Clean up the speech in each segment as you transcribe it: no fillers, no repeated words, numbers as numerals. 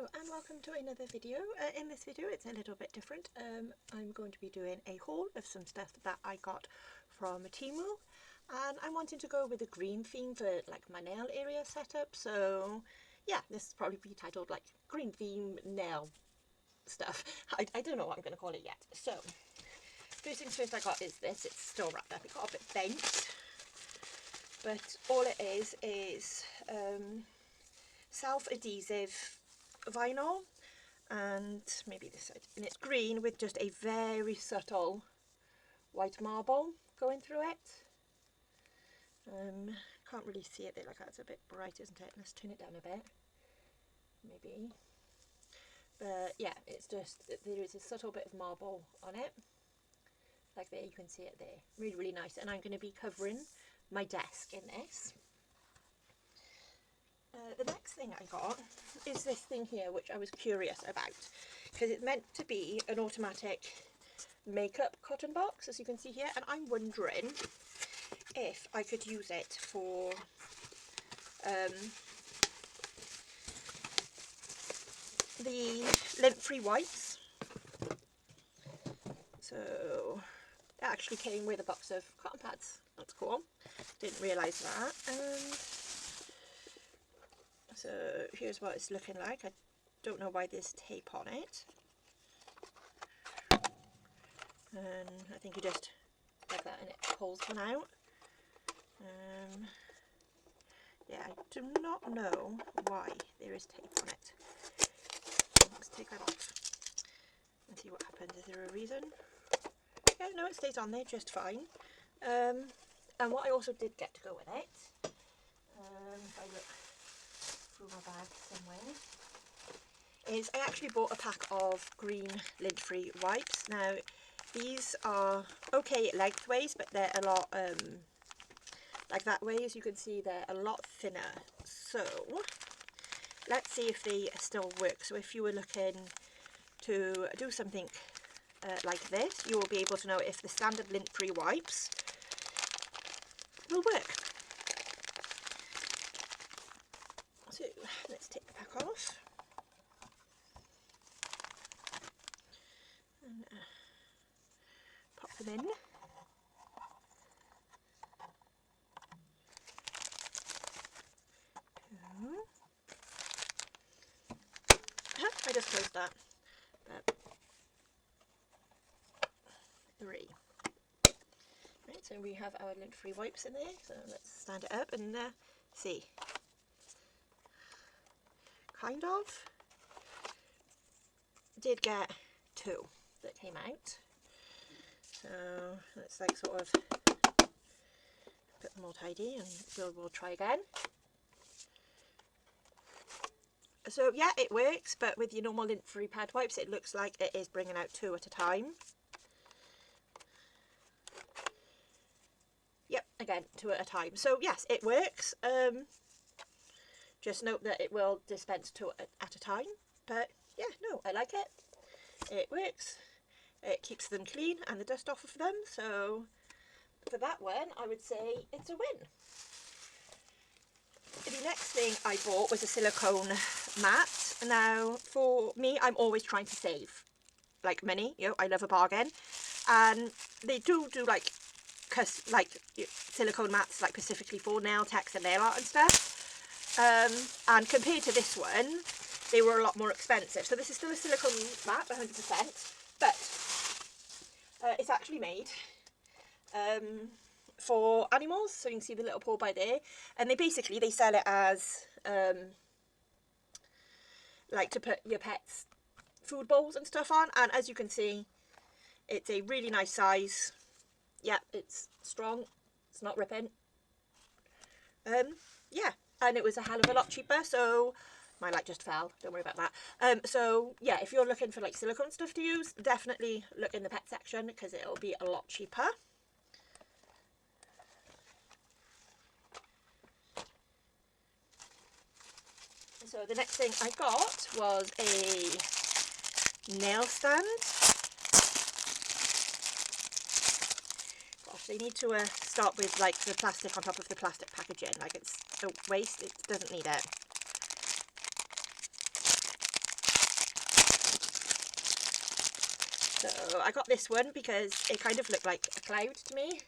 Hello and welcome to another video. In this video it's a little bit different. I'm going to be doing a haul of some stuff that I got from Temu, and I'm wanting to go with a green theme for like my nail area setup. So yeah, this will probably be titled like green theme nail stuff. I don't know what I'm going to call it yet. So first things first I got is this. It's still wrapped up. It got a bit bent, but all it is self-adhesive vinyl, and maybe this side, and it's green with just a very subtle white marble going through it. Can't really see it there like that, it's a bit bright, isn't it? Let's turn it down a bit, maybe. But yeah, it's just, there is a subtle bit of marble on it, like there, you can see it there. Really nice, and I'm going to be covering my desk in this. The next thing I got is this thing here, which I was curious about, because it's meant to be an automatic makeup cotton box, as you can see here, and I'm wondering if I could use it for the lint-free wipes. So it actually came with a box of cotton pads. That's cool. Didn't realise that. So here's what it's looking like. I don't know why there's tape on it. And I think you just like that and it pulls one out. Yeah, I do not know why there is tape on it. Let's take that off and see what happens. Is there a reason? Yeah, no, it stays on there just fine. And what I also did get to go with it, if I look through my bag somewhere, is I actually bought a pack of green lint-free wipes. Now these are okay lengthways, but they're a lot like that way, as you can see, they're a lot thinner. So let's see if they still work. So if you were looking to do something like this, you will be able to know if the standard lint-free wipes will work. So let's take the pack off. And pop them in. I just closed that. But 3. Right, so we have our lint-free wipes in there. So let's stand it up and see. Kind of. Did get 2 that came out. So let's like sort of put them all tidy, and we'll try again. So yeah, it works, but with your normal lint-free pad wipes, it looks like it is bringing out 2 at a time. Yep, again, 2 at a time. So yes, it works. Just note that it will dispense 2 at a time. But yeah, no, I like it. It works. It keeps them clean and the dust off of them. So for that one, I would say it's a win. The next thing I bought was a silicone mat. Now, for me, I'm always trying to save like money. You know, I love a bargain, and they do like silicone mats like specifically for nail techs and nail art and stuff. And compared to this one, they were a lot more expensive. So this is still a silicone mat, 100%, but it's actually made for animals. So you can see the little paw by there, and they sell it as like to put your pets food bowls and stuff on, and as you can see, it's a really nice size. Yeah, it's strong, it's not ripping. Yeah, and it was a hell of a lot cheaper. So my light just fell, don't worry about that. So yeah, if you're looking for like silicone stuff to use, definitely look in the pet section, because it'll be a lot cheaper. So the next thing I got was a nail stand. Gosh, they need to start with like the plastic on top of the plastic packaging. Like, it's a waste, it doesn't need it. So I got this one because it kind of looked like a cloud to me.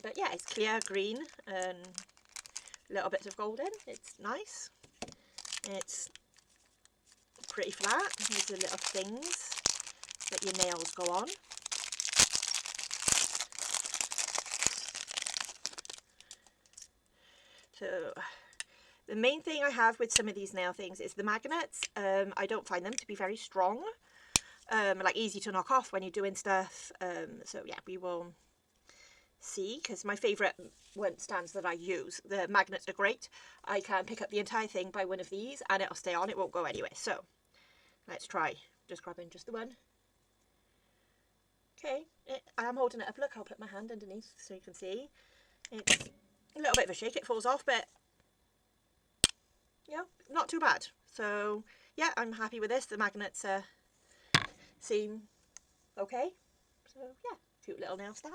But yeah, it's clear green and little bits of golden. It's nice. It's pretty flat. Here's the little things that your nails go on. So the main thing I have with some of these nail things is the magnets. I don't find them to be very strong, like easy to knock off when you're doing stuff. So yeah, we will see, because my favourite stands that I use, the magnets are great. I can pick up the entire thing by one of these and it'll stay on, it won't go anywhere. So let's try just grabbing just the one. Okay, I am holding it up. Look, I'll put my hand underneath so you can see. It's a little bit of a shake, it falls off, but yeah, not too bad. So yeah, I'm happy with this. The magnets seem okay. So yeah, cute little nail stand.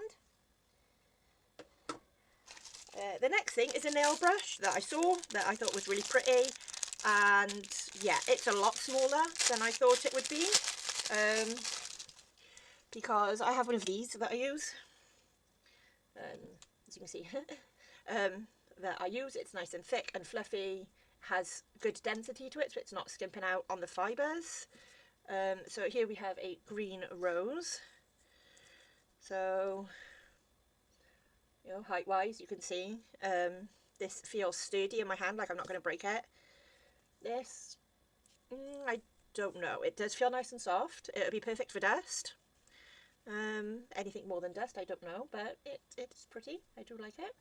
The next thing is a nail brush that I saw that I thought was really pretty, and yeah, it's a lot smaller than I thought it would be, because I have one of these that I use, as you can see, that I use. It's nice and thick and fluffy, has good density to it, so it's not skimping out on the fibres. So here we have a green rose. So, you know, height wise you can see this feels sturdy in my hand, like I'm not going to break it. This, I don't know, it does feel nice and soft. It would be perfect for dust. Anything more than dust I don't know, but it's pretty. I do like it.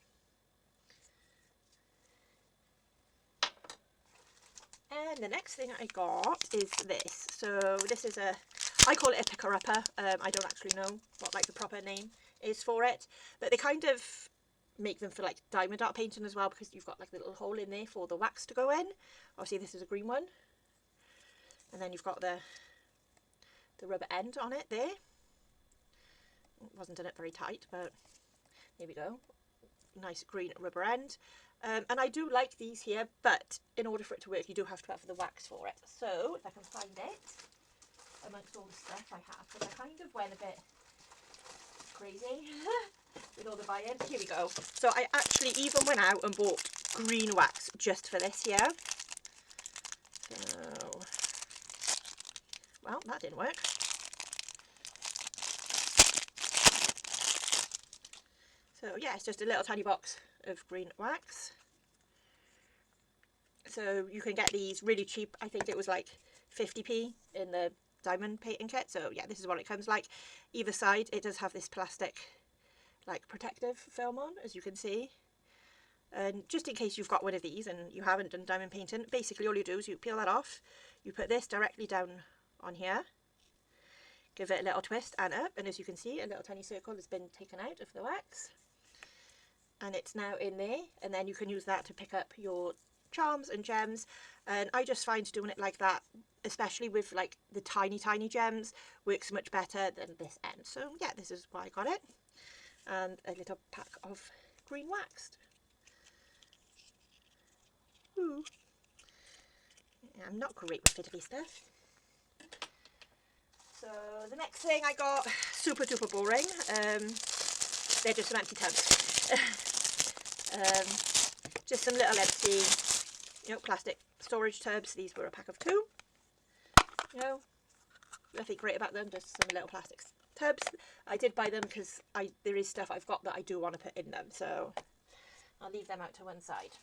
And the next thing I got is this. So this is I call it a picker-upper. I don't actually know what like the proper name is for it, but they kind of make them for like diamond art painting as well, because you've got like a little hole in there for the wax to go in. Obviously this is a green one, and then you've got the rubber end on it there. It wasn't in it very tight, but there we go. Nice green rubber end. And I do like these here, but in order for it to work you do have to have the wax for it. So if I can find it amongst all the stuff I have, because I kind of went a bit crazy with all the buy-in. Here we go. So I actually even went out and bought green wax just for this here. So, well, that didn't work. So yeah, it's just a little tiny box of green wax. So you can get these really cheap. I think it was like 50p in the diamond painting kit. So yeah, this is what it comes like. Either side it does have this plastic like protective film on, as you can see. And just in case you've got one of these and you haven't done diamond painting, basically all you do is you peel that off, you put this directly down on here, give it a little twist and up, and as you can see a little tiny circle has been taken out of the wax. And it's now in there, and then you can use that to pick up your charms and gems. And I just find doing it like that, especially with like the tiny gems, works much better than this end. So yeah, this is why I got it. And a little pack of green wax. Ooh. Yeah, I'm not great with fiddly stuff. So the next thing I got, super duper boring. They're just some empty tubs. Just some little empty, you know, plastic storage tubs. These were a pack of 2. You know, nothing great about them, just some little plastic tubs. I did buy them because there is stuff I've got that I do want to put in them, so I'll leave them out to one side.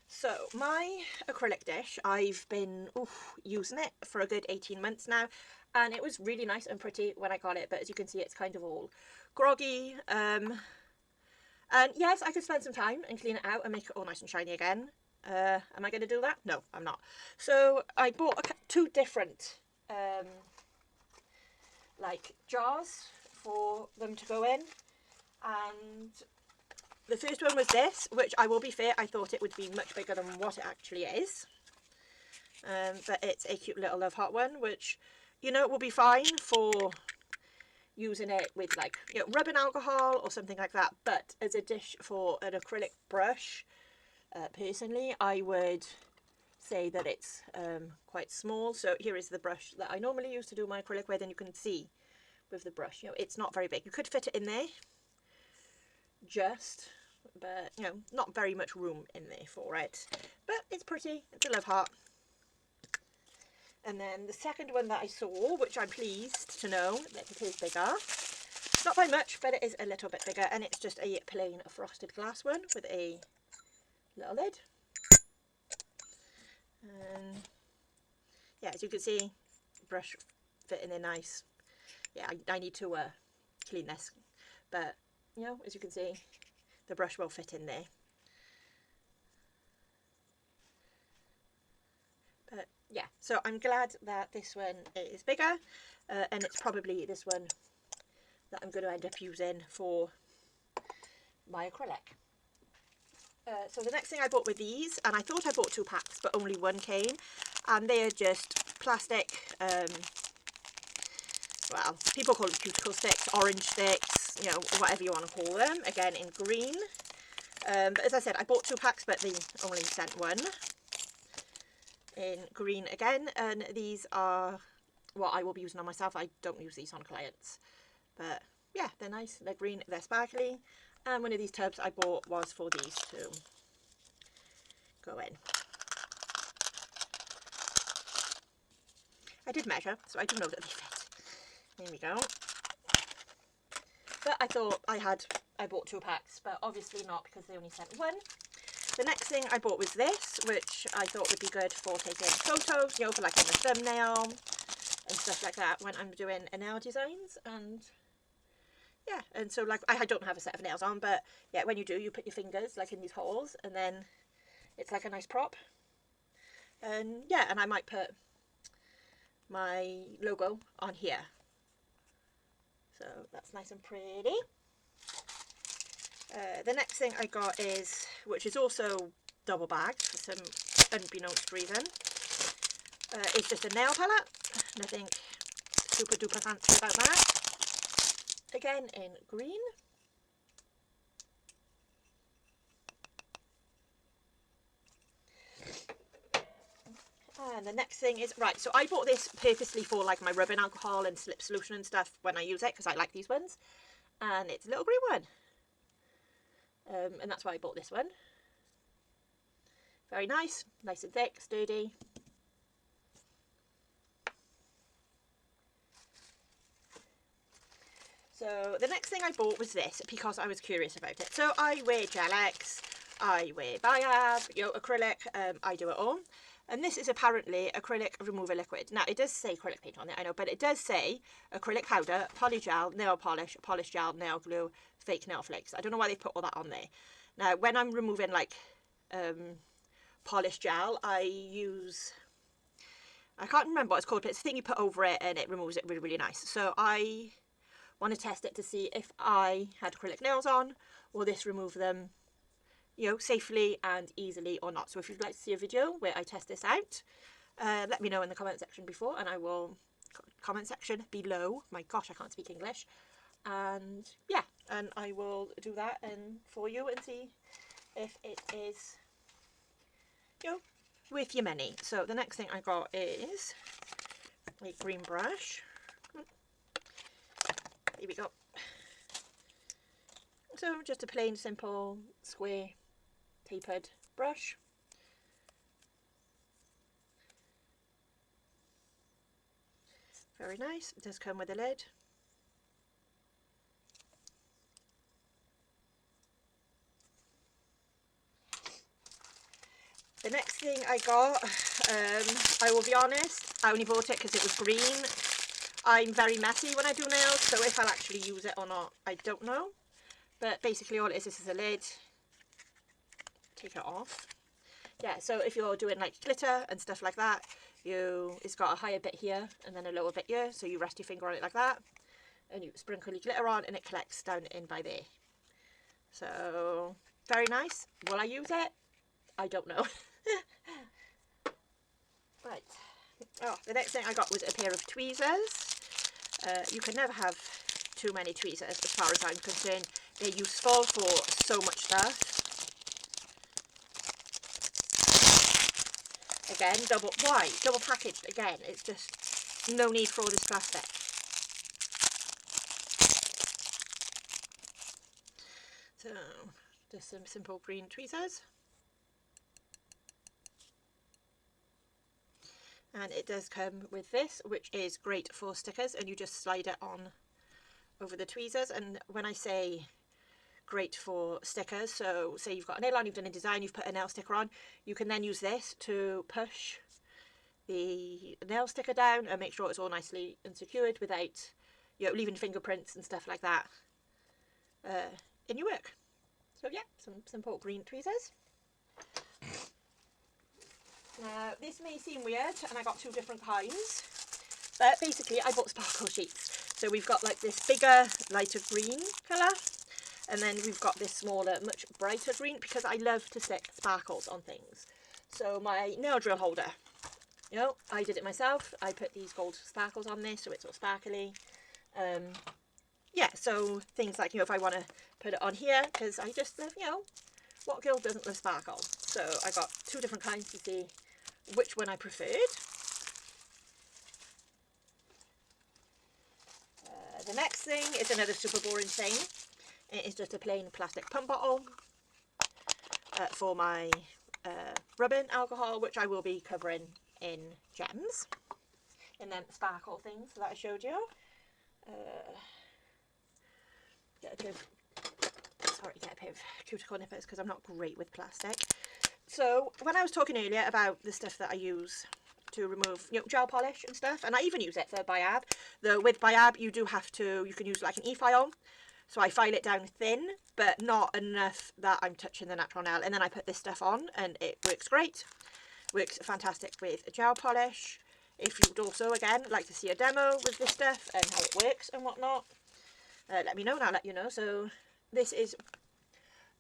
So my acrylic dish, I've been using it for a good 18 months now, and it was really nice and pretty when I got it, but as you can see it's kind of all groggy. And yes, I could spend some time and clean it out and make it all nice and shiny again. Am I going to do that? No, I'm not. So I bought 2 different like jars for them to go in, and the first one was this, which I will be fair, I thought it would be much bigger than what it actually is. But it's a cute little love heart one, which, you know, it will be fine for using it with like, you know, rubbing alcohol or something like that. But as a dish for an acrylic brush, personally, I would say that it's quite small. So here is the brush that I normally use to do my acrylic with, and you can see with the brush, you know, it's not very big. You could fit it in there just, but you know, not very much room in there for it, but it's pretty. It's a love heart. And then the second one that I saw, which I'm pleased to know that it is bigger, not by much, but it is a little bit bigger, and it's just a plain frosted glass one with a little lid. And yeah, as you can see, brush fit in there nice. Yeah, I need to clean this, but you know, as you can see, the brush will fit in there. But yeah, so I'm glad that this one is bigger, and it's probably this one that I'm going to end up using for my acrylic. So the next thing I bought with these, and I thought I bought 2 packs, but only one came, and they are just plastic, well, people call them cuticle sticks, orange sticks, you know, whatever you want to call them, again in green. But as I said, I bought 2 packs, but they only sent one in green again, and these are what I will be using on myself. I don't use these on clients, but yeah, they're nice, they're green, they're sparkly, and one of these tubs I bought was for these to go in. I did measure, so I do know that they fit. Here we go. But I thought I bought 2 packs, but obviously not, because they only sent one. The next thing I bought was this, which I thought would be good for taking photos, you know, for like in the thumbnail and stuff like that when I'm doing nail designs. And yeah, and so like I don't have a set of nails on, but yeah, when you do, you put your fingers like in these holes, and then it's like a nice prop. And yeah, and I might put my logo on here, so that's nice and pretty. The next thing I got is, which is also double bagged for some unbeknownst reason, is just a nail palette. Nothing super duper fancy about that. Again in green. And the next thing is, right, so I bought this purposely for like my rubbing alcohol and slip solution and stuff when I use it, because I like these ones. And it's a little green one. And that's why I bought this one. Very nice, nice and thick, sturdy. So the next thing I bought was this, because I was curious about it. So I wear Gel-X, I wear Biab, you know, acrylic, I do it all. And this is apparently acrylic remover liquid. Now, it does say acrylic paint on it, I know, but it does say acrylic powder, polygel, nail polish, polish gel, nail glue, fake nail flakes. I don't know why they put all that on there. Now, when I'm removing, like, polish gel, I use, I can't remember what it's called, but it's a thing you put over it and it removes it really, really nice. So I want to test it to see if I had acrylic nails on, will this remove them, you know, safely and easily or not. So if you'd like to see a video where I test this out, let me know in the comment section before, and I will, comment section below, my gosh, I can't speak English, and yeah, and I will do that and for you and see if it is, you know, worth your money. So the next thing I got is a green brush. Here we go. So just a plain, simple, square, tapered brush. Very nice. It does come with a lid. The next thing I got, I will be honest, I only bought it because it was green. I'm very messy when I do nails, so if I'll actually use it or not, I don't know. But basically all it is, this is a lid. Take it off. Yeah, so if you're doing like glitter and stuff like that, it's got a higher bit here and then a lower bit here, so you rest your finger on it like that, and you sprinkle your glitter on and it collects down in by there. So, very nice. Will I use it? I don't know. Right. Oh, the next thing I got was a pair of tweezers. You can never have too many tweezers as far as I'm concerned. They're useful for so much stuff. Again, why? Double packaged again. It's just no need for all this plastic. So, just some simple green tweezers. And it does come with this, which is great for stickers, and you just slide it on over the tweezers. And when I say great for stickers, so say you've got a nail on, you've done a design, you've put a nail sticker on, you can then use this to push the nail sticker down and make sure it's all nicely and secured without, you know, leaving fingerprints and stuff like that in your work. So yeah, some simple green tweezers. Now this may seem weird, and I got two different kinds, but basically I bought sparkle sheets. So we've got like this bigger, lighter green colour, and then we've got this smaller, much brighter green, because I love to stick sparkles on things. So my nail drill holder, you know, I did it myself. I put these gold sparkles on this so it's all sparkly. Yeah, so things like, you know, if I want to put it on here, because I just love, you know, what girl doesn't love sparkle? So I got two different kinds to see which one I preferred. The next thing is another super boring thing. It is just a plain plastic pump bottle for my rubbing alcohol, which I will be covering in gems, in them sparkle things that I showed you. Get a pair of cuticle nippers because I'm not great with plastic. So when I was talking earlier about the stuff that I use to remove, you know, gel polish and stuff, and I even use it for Biab, though with Biab you can use like an e-file. So I file it down thin, but not enough that I'm touching the natural nail, and then I put this stuff on and it works great. Works fantastic with gel polish. If you would also, again, like to see a demo with this stuff and how it works and whatnot, let me know and I'll let you know. So this is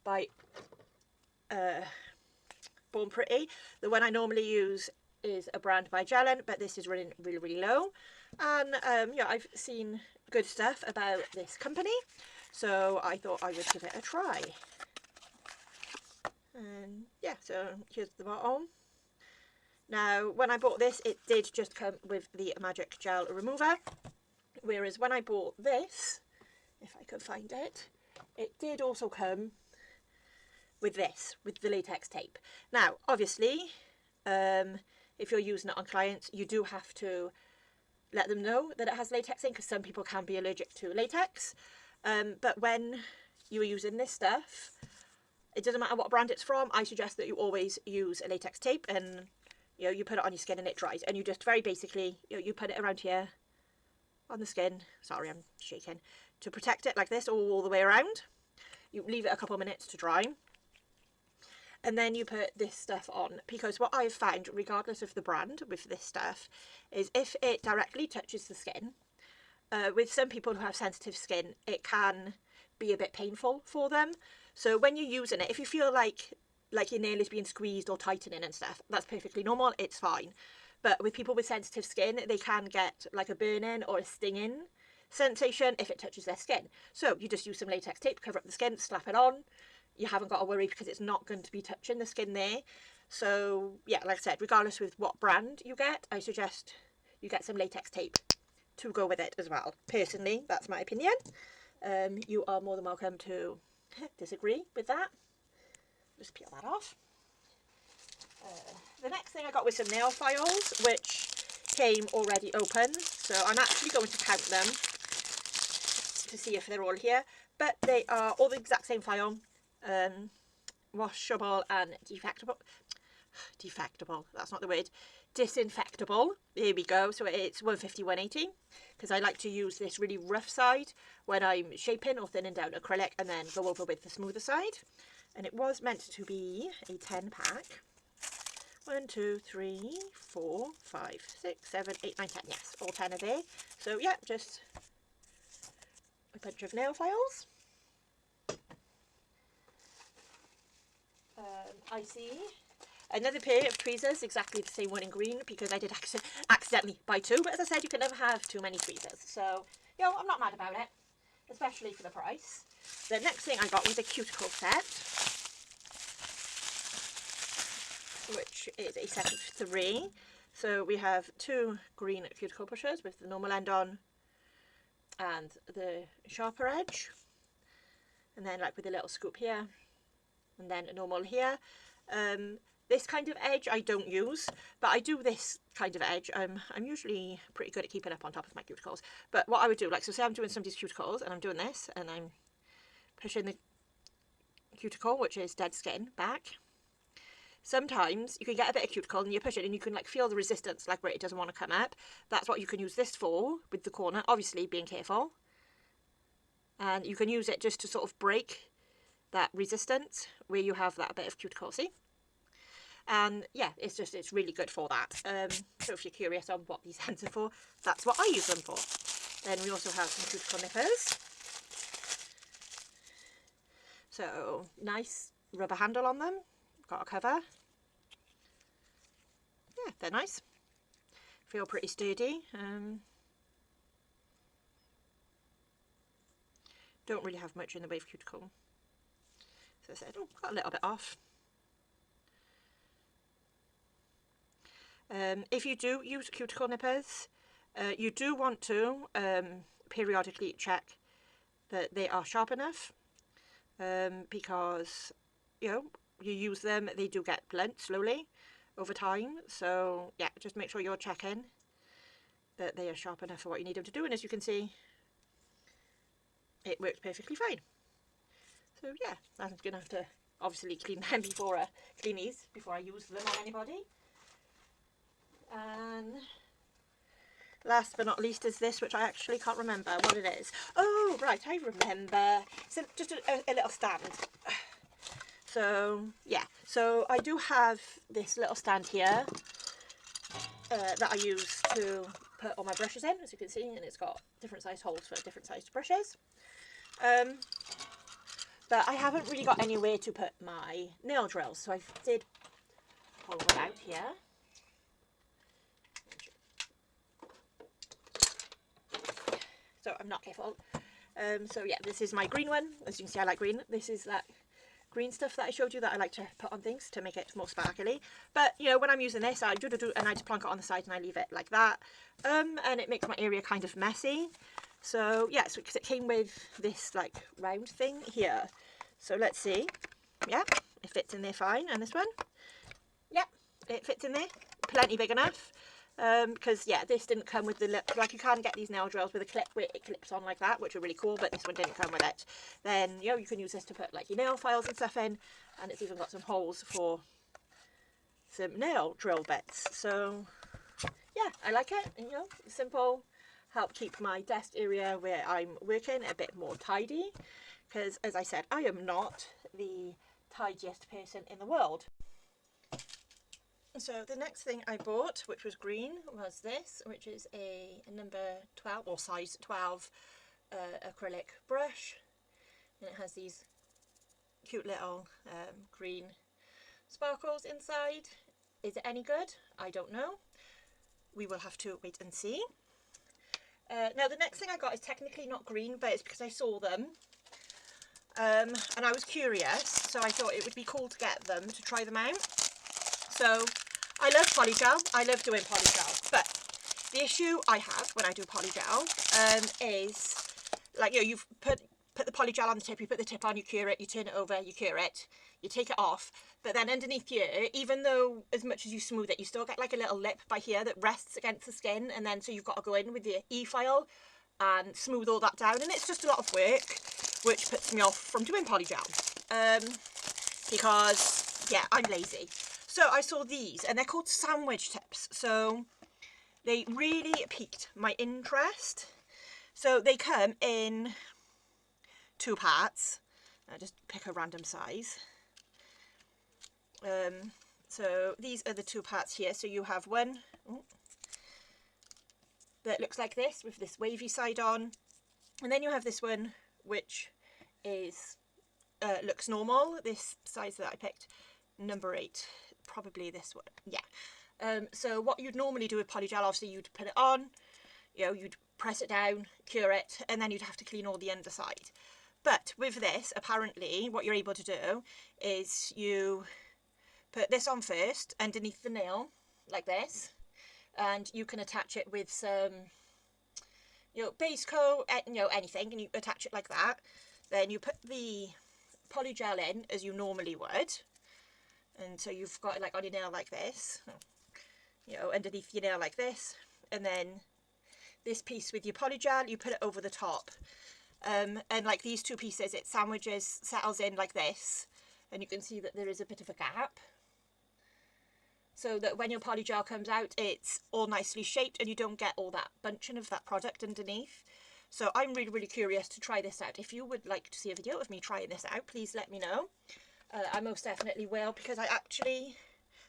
by Born Pretty. The one I normally use is a brand by Gelen, but this is running really, really low. And yeah, I've seen good stuff about this company, so I thought I would give it a try. And yeah, so here's the bottle. Now, when I bought this, it did just come with the Magic Gel Remover, whereas when I bought this, if I could find it, it did also come with this, with the latex tape. Now, obviously, if you're using it on clients, you do have to let them know that it has latex in, because some people can be allergic to latex. But when you are using this stuff, it doesn't matter what brand it's from, I suggest that you always use a latex tape, and you know, you put it on your skin and it dries, and you just very basically, you know, you put it around here on the skin, sorry I'm shaking, to protect it like this all the way around. You leave it a couple of minutes to dry, and then you put this stuff on, because what I've found, regardless of the brand with this stuff, is if it directly touches the skin, with some people who have sensitive skin, it can be a bit painful for them. So when you're using it, if you feel like your nail is being squeezed or tightening and stuff, that's perfectly normal, it's fine. But with people with sensitive skin, they can get like a burning or a stinging sensation if it touches their skin. So you just use some latex tape, cover up the skin, slap it on. You haven't got to worry because it's not going to be touching the skin there. So yeah, like I said, regardless with what brand you get, I suggest you get some latex tape to go with it as well. Personally, that's my opinion. You are more than welcome to disagree with that. Just peel that off. The next thing I got was some nail files, which came already open, so I'm actually going to count them to see if they're all here, but they are all the exact same file, washable and defectable, that's not the word, disinfectable, there we go. So it's 150, 180, because I like to use this really rough side when I'm shaping or thinning down acrylic, and then go over with the smoother side. And it was meant to be a 10 pack. 1, 2, 3, 4, 5, 6, 7, 8, 9, 10. Yes, all 10 are there. So yeah, just a bunch of nail files. I see another pair of tweezers, exactly the same one in green, because I did accidentally buy two. But as I said, you can never have too many tweezers. So, you know, I'm not mad about it, especially for the price. The next thing I got was a cuticle set. which is a set of 3. So we have 2 green cuticle brushes with the normal end on and the sharper edge, and then like with a little scoop here, and then a normal here. This kind of edge I don't use, but I do this kind of edge. I'm usually pretty good at keeping up on top of my cuticles. But what I would do, like, so say I'm doing somebody's cuticles and I'm doing this and I'm pushing the cuticle, which is dead skin, back. Sometimes you can get a bit of cuticle and you push it and you can like feel the resistance, like where it doesn't want to come up. That's what you can use this for with the corner, obviously being careful. And you can use it just to sort of break that resistance where you have that bit of cuticle, see? And yeah, it's really good for that. So if you're curious on what these ends are for, that's what I use them for. Then we also have some cuticle nippers. So nice rubber handle on them, got a cover. Yeah, they're nice. Feel pretty sturdy. Don't really have much in the way of cuticle. So I said, oh, got a little bit off. If you do use cuticle nippers, you do want to periodically check that they are sharp enough, because you use them, they do get blunt slowly over time. So yeah, just make sure you're checking that they are sharp enough for what you need them to do. And as you can see, it works perfectly fine. So yeah, I'm gonna have to obviously clean them before clean these before I use them on anybody. And last but not least is this, which I actually can't remember what it is. Oh, right, I remember. It's just a little stand. So, yeah. So I do have this little stand here that I use to put all my brushes in, as you can see, and it's got different sized holes for different sized brushes. But I haven't really got anywhere to put my nail drills, so I did pull one out here. So I'm not careful. So yeah, this is my green one. As you can see, I like green. This is that green stuff that I showed you that I like to put on things to make it more sparkly. But you know, when I'm using this, I do and I just plonk it on the side and I leave it like that. And it makes my area kind of messy. So yeah, so because it came with this like round thing here. So let's see. Yeah, it fits in there fine. And this one, yeah, it fits in there, plenty big enough. Because yeah, this didn't come with the lip. Like you can get these nail drills with a clip where it clips on like that, which are really cool, but this one didn't come with it. Then you know, you can use this to put like your nail files and stuff in, and it's even got some holes for some nail drill bits. So yeah, I like it. You know, simple, help keep my desk area where I'm working a bit more tidy, because as I said, I am not the tidiest person in the world. So the next thing I bought, which was green, was this, which is a number 12 or size 12 acrylic brush, and it has these cute little green sparkles inside. Is it any good? I don't know. We will have to wait and see. Now the next thing I got is technically not green, but it's because I saw them and I was curious, so I thought it would be cool to get them to try them out. So I love polygel, I love doing polygel, but the issue I have when I do polygel is, like, you know, you've put the polygel on the tip, you put the tip on, you cure it, you turn it over, you cure it, you take it off, but then underneath here, even though as much as you smooth it, you still get like a little lip by here that rests against the skin, and then so you've got to go in with the e-file and smooth all that down, and it's just a lot of work, which puts me off from doing polygel, because yeah, I'm lazy. So I saw these, and they're called sandwich tips. So they really piqued my interest. So they come in 2 parts. I just pick a random size. So these are the 2 parts here. So you have one that looks like this with this wavy side on, and then you have this one which is looks normal. This size that I picked, number 8. Probably this one, yeah. So what you'd normally do with polygel, obviously you'd put it on, you know, you'd press it down, cure it, and then you'd have to clean all the underside. But with this, apparently what you're able to do is you put this on first underneath the nail like this, and you can attach it with some, you know, base coat, you know, anything, and you attach it like that. Then you put the polygel in as you normally would, and so you've got it like on your nail like this, you know, underneath your nail like this, and then this piece with your polygel, you put it over the top, and like these two pieces, it settles in like this, and you can see that there is a bit of a gap, so that when your polygel comes out, it's all nicely shaped and you don't get all that bunching of that product underneath. So I'm really, really curious to try this out. If you would like to see a video of me trying this out, please let me know. I most definitely will, because I actually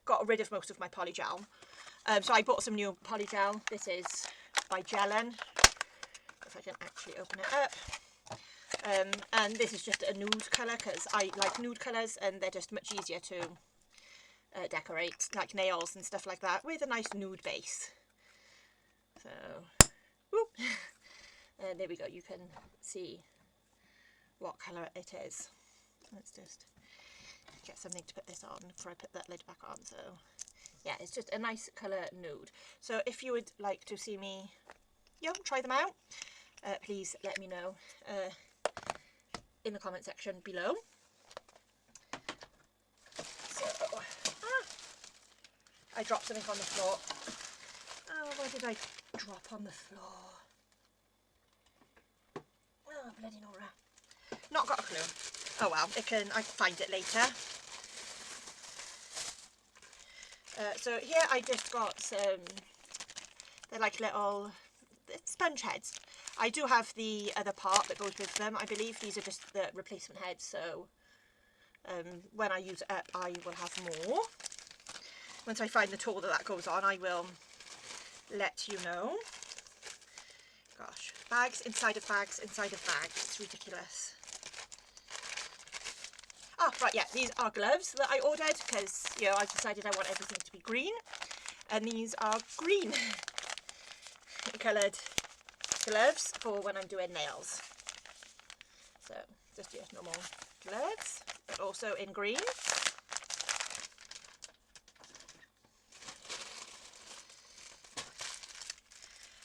got rid of most of my polygel. So I bought some new polygel. This is by Gelen, if I can actually open it up. And this is just a nude colour, because I like nude colours and they're just much easier to decorate, like nails and stuff like that, with a nice nude base. So, whoop. There we go, you can see what colour it is. Let's just get something to put this on before I put that lid back on. So yeah, it's just a nice colour nude. So if you would like to see me, you know, try them out, please let me know in the comment section below. I dropped something on the floor. Oh, where did I drop on the floor? Oh, bloody Nora. Not got a clue. Oh well, I can find it later. So here I just got some, they're like little sponge heads. I do have the other part that goes with them. I believe these are just the replacement heads, so when I use it up I will have more. Once I find the tool that goes on, I will let you know. Gosh, bags inside of bags inside of bags. It's ridiculous. Ah, right, yeah, these are gloves that I ordered because, you know, I've decided I want everything to be green. And these are green coloured gloves for when I'm doing nails. So, just your normal gloves, but also in green.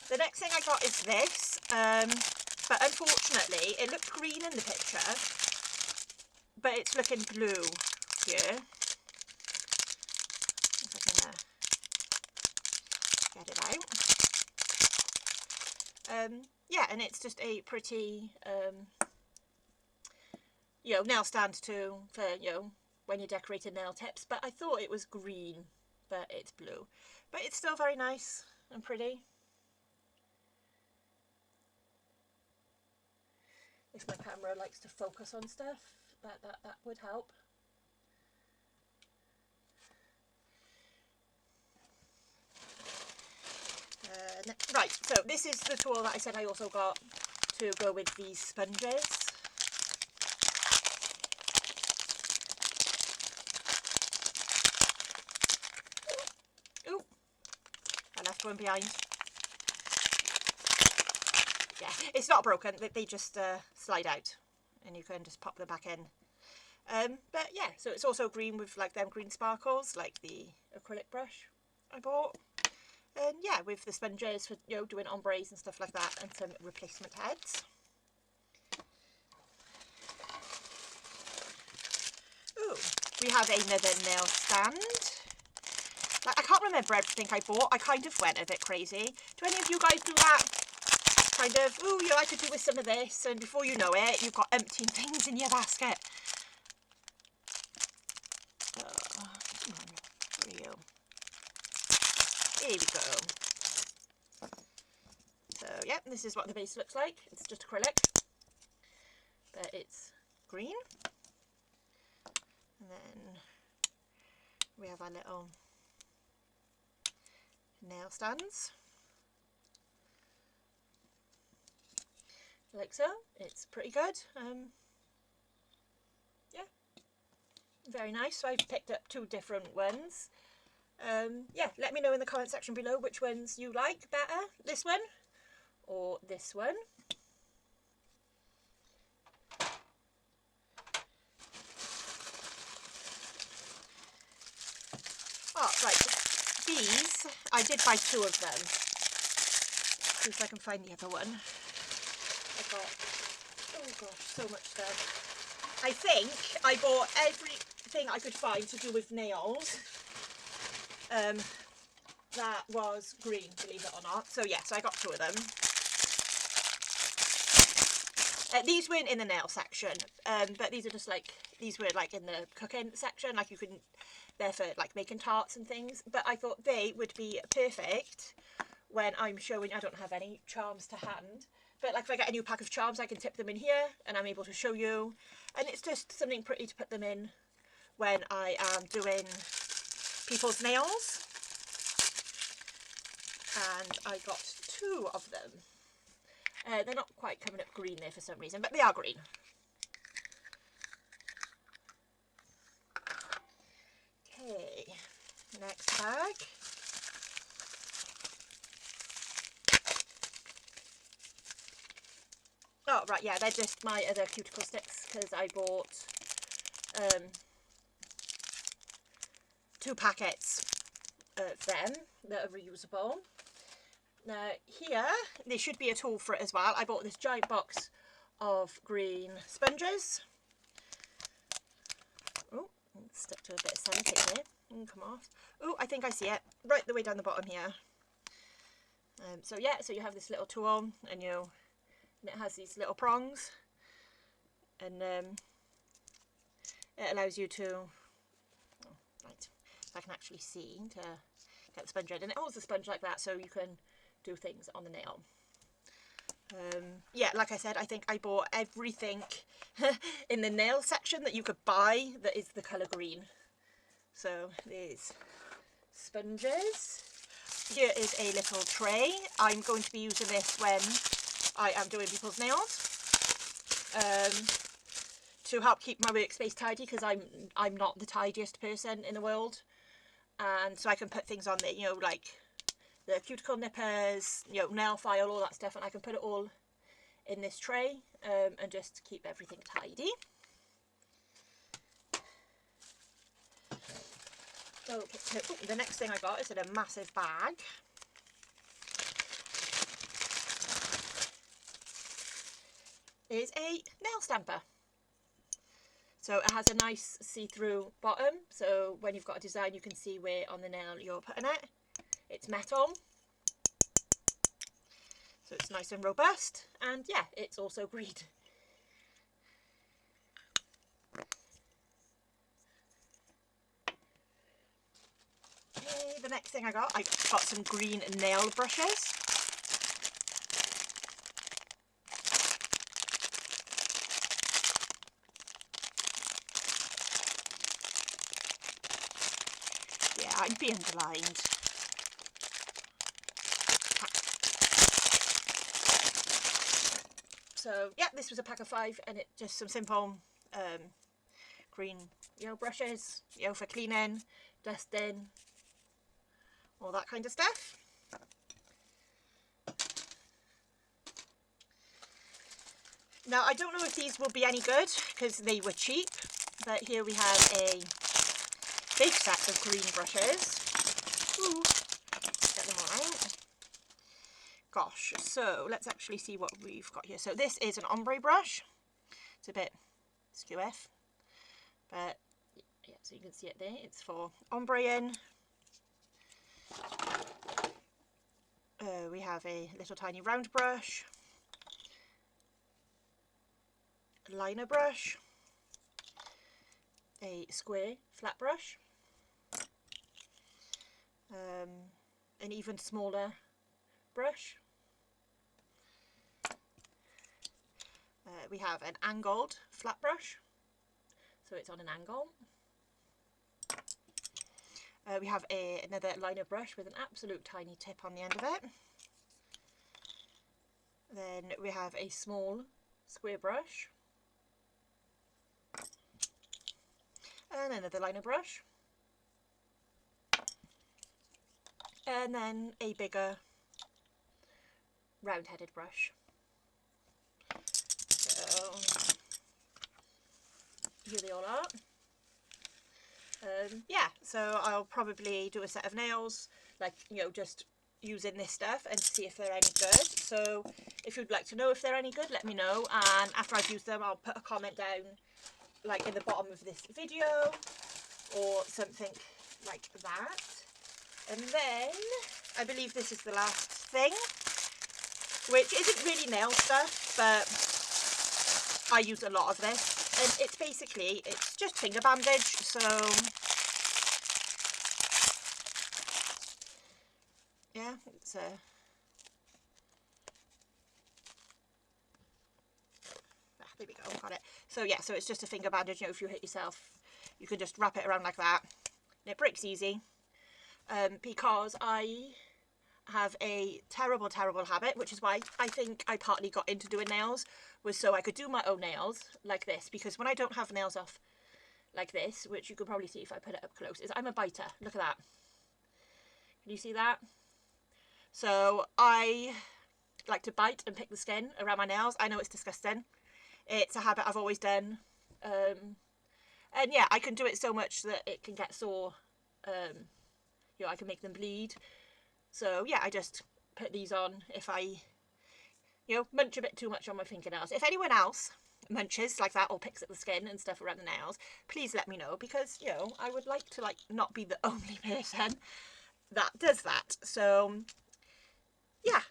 The next thing I got is this, but unfortunately it looked green in the picture, but it's looking blue here. If I can get it out. Yeah, and it's just a pretty, you know, nail stand too, for, you know, when you're decorating nail tips, but I thought it was green, but it's blue. But it's still very nice and pretty. If my camera likes to focus on stuff, that would help. Right, so this is the tool that I said I also got to go with these sponges. Ooh, I left one behind. Yeah, it's not broken, they just slide out and you can just pop them back in. But yeah, so it's also green with like them green sparkles, like the acrylic brush I bought. And yeah, with the sponges for, you know, doing ombres and stuff like that, and some replacement heads. Ooh, we have another nail stand. Like, I can't remember everything I bought. I kind of went a bit crazy. Do any of you guys do that? Kind of, ooh, you know, I could do with some of this, and before you know it, you've got umpteen things in your basket. Come on, where are you? Here we go. So, yeah, this is what the base looks like. It's just acrylic, but it's green. And then we have our little nail stands. Like so. It's pretty good. Yeah, very nice. So I've picked up 2 different ones. Yeah, let me know in the comment section below which ones you like better, this one or this one. Oh, right. These, I did buy 2 of them. See if I can find the other one. I got, oh gosh, so much stuff. I think I bought everything I could find to do with nails. That was green, believe it or not. So yes, I got 2 of them. These weren't in the nail section, but these are just like, these were like in the cooking section, like you can, they're for like making tarts and things, but I thought they would be perfect when I'm showing, I don't have any charms to hand, but like if I get a new pack of charms, I can tip them in here and I'm able to show you, and it's just something pretty to put them in when I am doing people's nails. And I got 2 of them. They're not quite coming up green there for some reason, but they are green. Okay, next bag. Oh, right, yeah, they're just my other cuticle sticks because I bought 2 packets of them that are reusable. Now here, there should be a tool for it as well. I bought this giant box of green sponges. Oh, stuck to a bit of sellotape there. Come off. Oh, I think I see it right the way down the bottom here. So yeah, so you have this little tool, and it has these little prongs, and it allows you to. Oh, right, so I can actually see to get the sponge in, and it holds the sponge like that, so you can do things on the nail. Yeah, like I said, I think I bought everything in the nail section that you could buy that is the colour green. So there's sponges. Here is a little tray. I'm going to be using this when I am doing people's nails to help keep my workspace tidy, because I'm not the tidiest person in the world, and so I can put things on there, you know, like the cuticle nippers, you know, nail file, all that stuff, and I can put it all in this tray and just keep everything tidy. Okay, so the next thing I got is in a massive bag. Is a nail stamper. So it has a nice see-through bottom, so when you've got a design you can see where on the nail you're putting it. It's metal, so it's nice and robust, and yeah, it's also green. Okay, the next thing I got some green nail brushes. Yeah, I'm being blind. So yeah, this was a pack of 5, and it just some simple green brushes, for cleaning, dusting, all that kind of stuff. Now I don't know if these will be any good because they were cheap, but here we have a big set of green brushes. Ooh, get them all out. Gosh, so let's actually see what we've got here. So this is an ombre brush. It's a bit skew-iff, but yeah, so you can see it there. It's for ombreing. We have a little tiny round brush, a liner brush, a square flat brush, an even smaller brush. We have an angled flat brush, so it's on an angle. We have another liner brush with an absolute tiny tip on the end of it. Then we have a small square brush, and another liner brush, and then a bigger round-headed brush. So here they all are. yeah, so I'll probably do a set of nails, like, you know, just using this stuff and see if they're any good. So if you'd like to know if they're any good, let me know, and after I've used them I'll put a comment down like in the bottom of this video or something like that. And then I believe this is the last thing, which isn't really nail stuff, but I use a lot of this, and it's basically, it's just finger bandage. So yeah, it's there we go, got it. So yeah, so it's just a finger bandage. You know, if you hit yourself, you can just wrap it around like that, and it breaks easy. Because I have a terrible habit, which is why I think I partly got into doing nails, was so I could do my own nails like this, because when I don't have nails off like this, which you could probably see if I put it up close, is I'm a biter. Look at that. Can you see that? So I like to bite and pick the skin around my nails. I know it's disgusting. It's a habit I've always done. And yeah, I can do it so much that it can get sore. You know, I can make them bleed. So yeah, I just put these on if I, you know, munch a bit too much on my fingernails. If anyone else munches like that or picks at the skin and stuff around the nails, please let me know, because, you know, I would like to, like, not be the only person that does that. So yeah.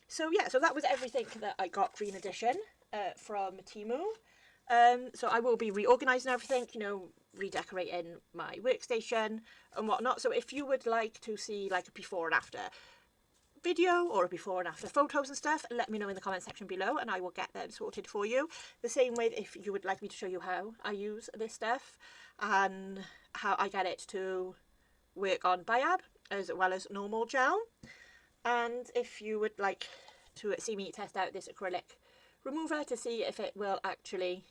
So yeah, so that was everything that I got Green Edition from Temu. So I will be reorganising everything, you know, redecorating my workstation and whatnot. So if you would like to see like a before and after video or a before and after photos and stuff, let me know in the comment section below and I will get them sorted for you. The same way if you would like me to show you how I use this stuff and how I get it to work on Biab as well as normal gel. And if you would like to see me test out this acrylic remover to see if it will actually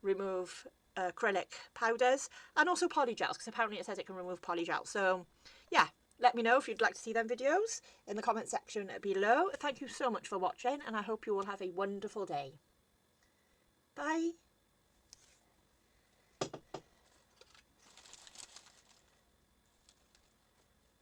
remove acrylic powders and also polygels, because apparently it says it can remove polygel. So yeah, let me know if you'd like to see them videos in the comment section below. Thank you so much for watching and I hope you all have a wonderful day. Bye.